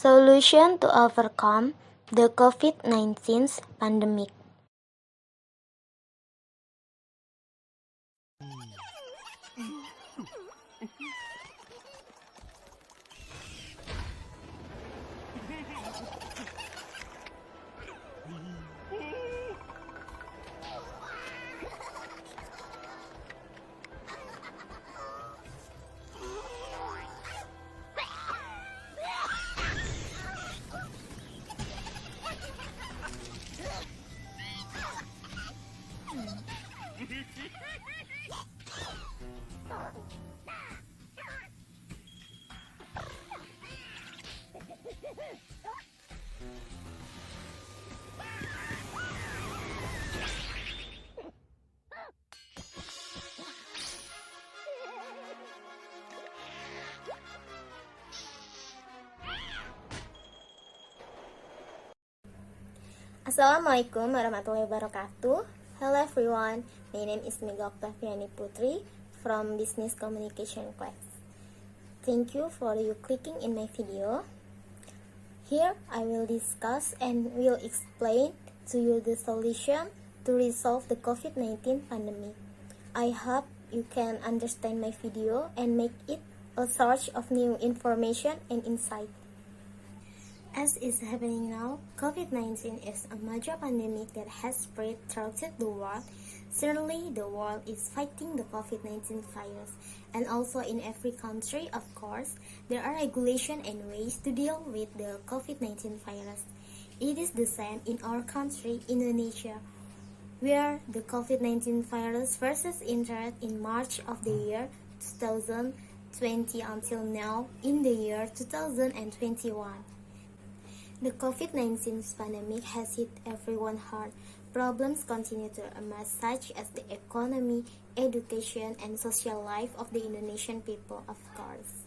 Solution to overcome the COVID-19 pandemic. Assalamualaikum warahmatullahi wabarakatuh. Hello everyone, my name is Mega Oktaviani Putri from Business Communication class. Thank you for you clicking in my video. Here I will discuss and will explain to you the solution to resolve the COVID-19 pandemic. I hope you can understand my video and make it a source of new information and insight. As is happening now, COVID-19 is a major pandemic that has spread throughout the world. Certainly, the world is fighting the COVID-19 virus, and also in every country, of course, there are regulations and ways to deal with the COVID-19 virus. It is the same in our country, Indonesia, where the COVID-19 virus first entered in March of the year 2020 until now in the year 2021. The COVID-19 pandemic has hit everyone hard. Problems continue to emerge such as the economy, education, and social life of the Indonesian people, of course.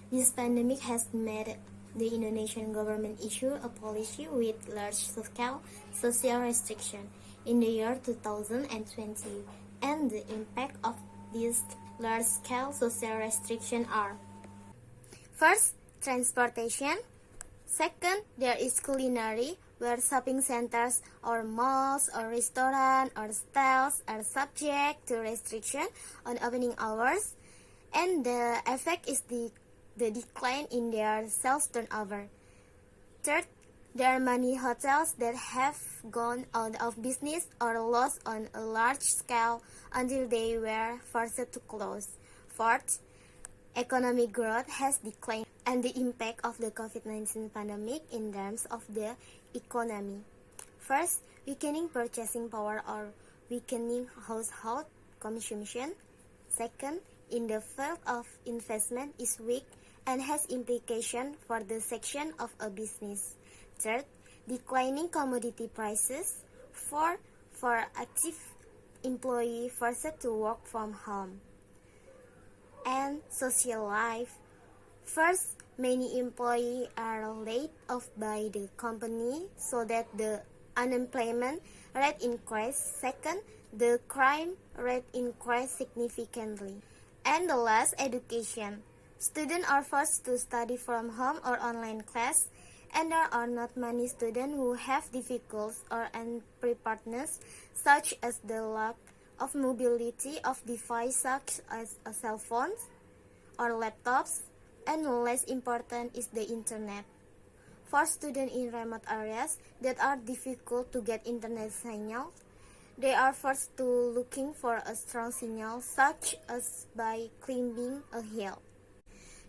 This pandemic has made the Indonesian government issue a policy with large-scale social restriction in the year 2020, and the impact of these large-scale social restrictions are: first, transportation. Second, there is culinary, where shopping centers or malls or restaurants or stalls are subject to restriction on opening hours, and the effect is the decline in their sales turnover. Third, there are many hotels that have gone out of business or lost on a large scale until they were forced to close. Fourth, economic growth has declined, and the impact of the COVID-19 pandemic in terms of the economy. First, weakening purchasing power or weakening household consumption. Second, in the field of investment is weak and has implication for the section of a business. Third, declining commodity prices. Fourth, for active employee forced to work from home. And social life. First, many employees are laid off by the company so that the unemployment rate increased. Second, the crime rate increased significantly. And the last, education. Students are forced to study from home or online class, and there are not many students who have difficulties or unpreparedness, such as the lack of mobility of devices such as cell phones or laptops, and less important is the internet. For students in remote areas that are difficult to get internet signal, they are forced to looking for a strong signal, such as by climbing a hill.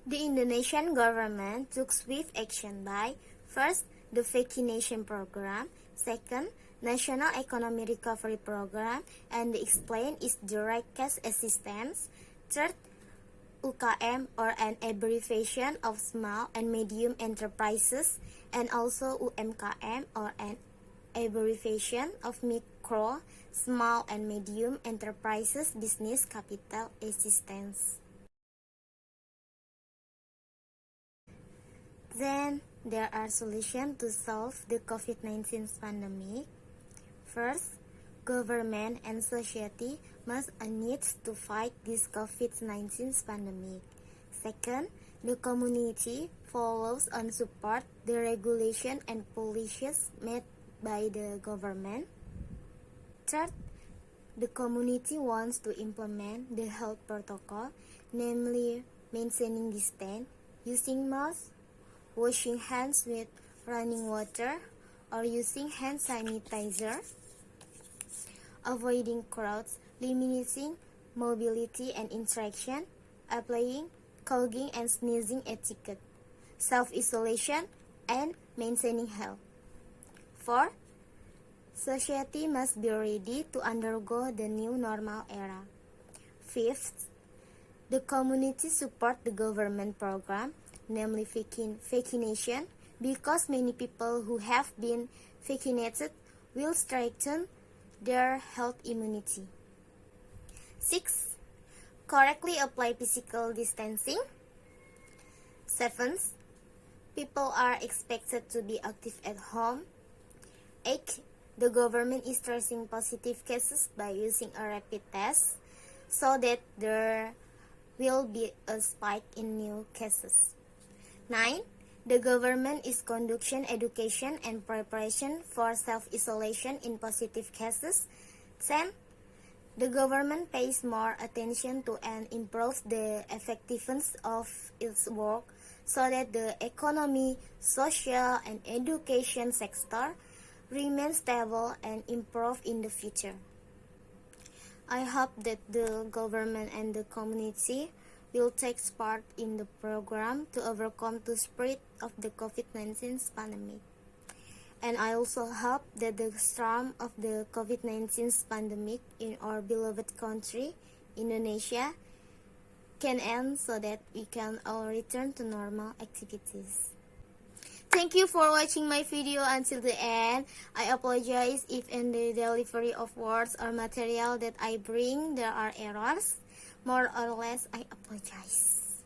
The Indonesian government took swift action by: first, the vaccination program; second, National Economy Recovery Program, and the explain is direct cash assistance; third, UKM, or an abbreviation of small and medium enterprises, and also UMKM, or an abbreviation of micro, small and medium enterprises business capital assistance. Then there are solutions to solve the COVID-19 pandemic. First, government and society must need to fight this COVID-19 pandemic. Second, the community follows and support the regulation and policies made by the government. Third, the community wants to implement the health protocol, namely maintaining distance, using masks, washing hands with running water, or using hand sanitizer, avoiding crowds, limiting mobility and interaction, applying coughing and sneezing etiquette, self-isolation, and maintaining health. 4. Society must be ready to undergo the new normal era. 5th, the community support the government program, namely vaccination, because many people who have been vaccinated will strengthen their health immunity. 6. Correctly apply physical distancing. 7th, people are expected to be active at home. 8. The government is tracing positive cases by using a rapid test so that there will be a spike in new cases. 9. The government is conducting education and preparation for self-isolation in positive cases. 10. The government pays more attention to and improves the effectiveness of its work so that the economy, social, and education sector remain stable and improve in the future. I hope that the government and the community will take part in the program to overcome the spread of the COVID-19 pandemic. And I also hope that the storm of the COVID-19 pandemic in our beloved country, Indonesia, can end so that we can all return to normal activities. Thank you for watching my video until the end. I apologize if in the delivery of words or material that I bring there are errors. More or less, I apologize.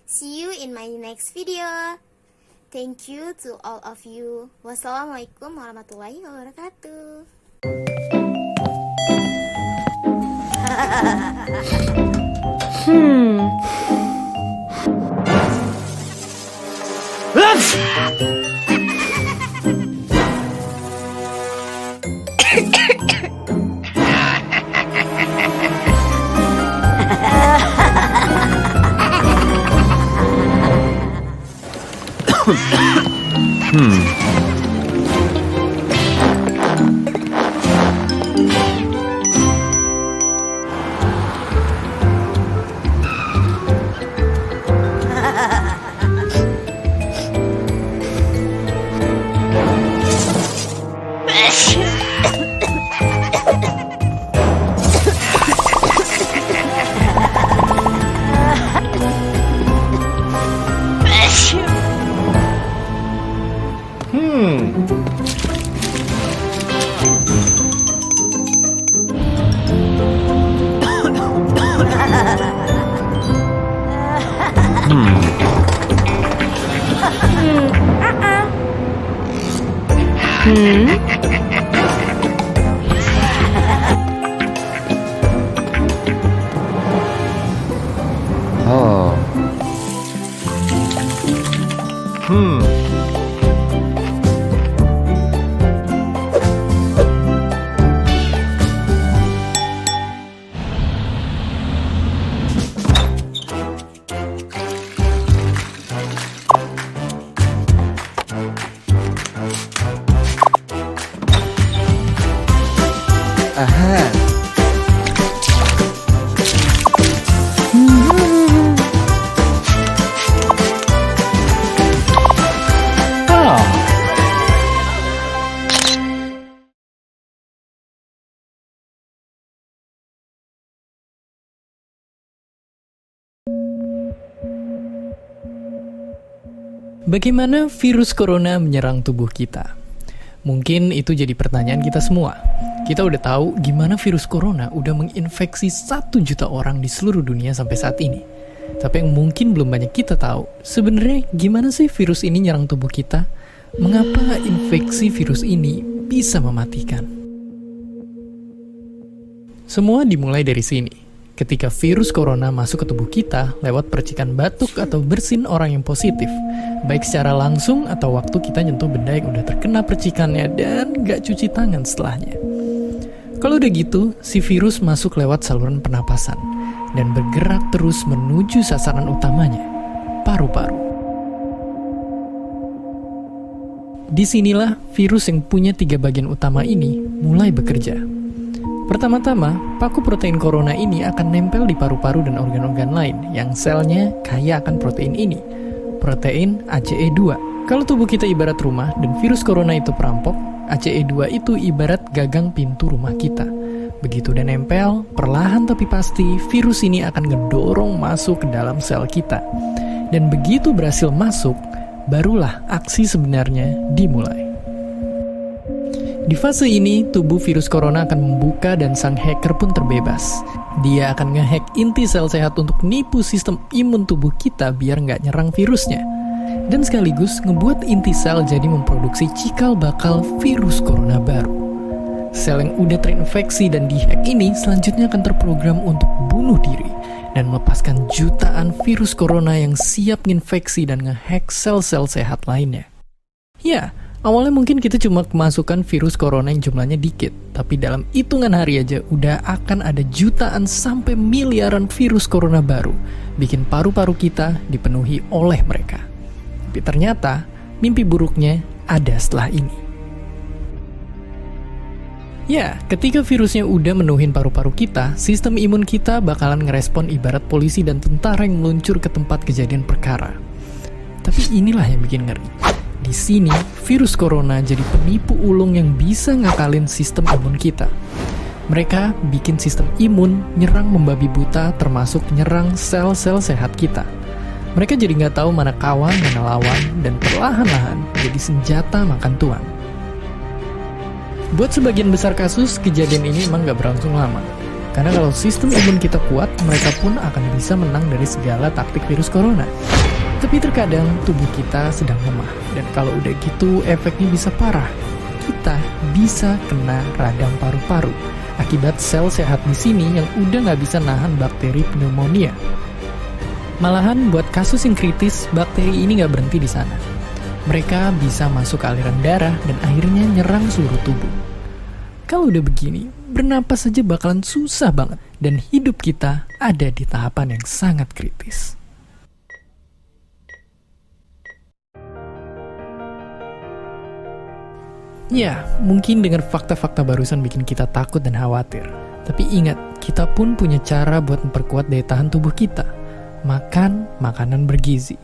See you in my next video. Thank you to all of you. Wassalamualaikum warahmatullahi wabarakatuh. Bagaimana virus corona menyerang tubuh kita? Mungkin itu jadi pertanyaan kita semua. Kita udah tahu gimana virus corona udah menginfeksi 1 juta orang di seluruh dunia sampai saat ini. Tapi yang mungkin belum banyak kita tahu, sebenarnya gimana sih virus ini nyerang tubuh kita? Mengapa infeksi virus ini bisa mematikan? Semua dimulai dari sini. ketika virus corona masuk ke tubuh kita lewat percikan batuk atau bersin orang yang positif, baik secara langsung atau waktu kita nyentuh benda yang udah terkena percikannya dan gak cuci tangan setelahnya. Kalau udah gitu, si virus masuk lewat saluran pernapasan dan bergerak terus menuju sasaran utamanya, paru-paru. Disinilah virus yang punya 3 bagian utama ini mulai bekerja. Pertama-tama, paku protein corona ini akan nempel di paru-paru dan organ-organ lain yang selnya kaya akan protein ini, protein ACE2. Kalau tubuh kita ibarat rumah dan virus corona itu perampok, ACE2 itu ibarat gagang pintu rumah kita. Begitu udah nempel, perlahan tapi pasti virus ini akan ngedorong masuk ke dalam sel kita. Dan begitu berhasil masuk, barulah aksi sebenarnya dimulai. Di fase ini, tubuh virus corona akan membuka dan sang hacker pun terbebas. Dia akan ngehack inti sel sehat untuk nipu sistem imun tubuh kita biar nggak nyerang virusnya. Dan sekaligus ngebuat inti sel jadi memproduksi cikal bakal virus corona baru. Sel yang udah terinfeksi dan dihack ini selanjutnya akan terprogram untuk bunuh diri dan melepaskan jutaan virus corona yang siap nginfeksi dan ngehack sel-sel sehat lainnya. Ya, awalnya mungkin kita cuma kemasukan virus corona yang jumlahnya dikit, tapi dalam hitungan hari aja udah akan ada jutaan sampai miliaran virus corona baru, bikin paru-paru kita dipenuhi oleh mereka. Tapi ternyata, mimpi buruknya ada setelah ini. Ya, ketika virusnya udah menuhin paru-paru kita, sistem imun kita bakalan ngerespon ibarat polisi dan tentara yang meluncur ke tempat kejadian perkara. Tapi inilah yang bikin ngeri. Di sini, virus corona jadi penipu ulung yang bisa ngakalin sistem imun kita. Mereka bikin sistem imun nyerang membabi buta termasuk nyerang sel-sel sehat kita. Mereka jadi nggak tahu mana kawan, mana lawan, dan perlahan-lahan jadi senjata makan tuan. Buat sebagian besar kasus, kejadian ini emang gak berlangsung lama. Karena kalau sistem imun kita kuat, mereka pun akan bisa menang dari segala taktik virus corona. Tapi terkadang tubuh kita sedang lemah, dan kalau udah gitu efeknya bisa parah. Kita bisa kena radang paru-paru akibat sel sehat di sini yang udah gak bisa nahan bakteri pneumonia. Malahan buat kasus yang kritis, bakteri ini gak berhenti di sana. Mereka bisa masuk ke aliran darah dan akhirnya nyerang seluruh tubuh. Kalau udah begini, bernapas saja bakalan susah banget dan hidup kita ada di tahapan yang sangat kritis. Ya, mungkin dengan fakta-fakta barusan bikin kita takut dan khawatir. Tapi ingat, kita pun punya cara buat memperkuat daya tahan tubuh kita. Makan makanan bergizi.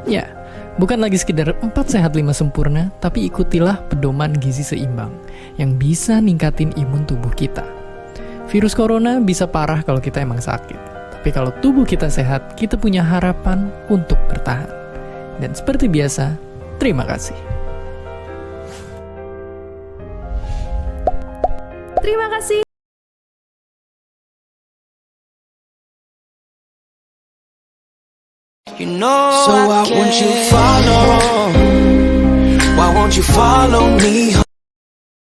Ya, bukan lagi sekedar 4 sehat 5 sempurna, tapi ikutilah pedoman gizi seimbang yang bisa ningkatin imun tubuh kita. Virus corona bisa parah kalau kita emang sakit, tapi kalau tubuh kita sehat, kita punya harapan untuk bertahan. Dan seperti biasa, terima kasih. Terima kasih. You know so why won't you follow? Why won't you follow me?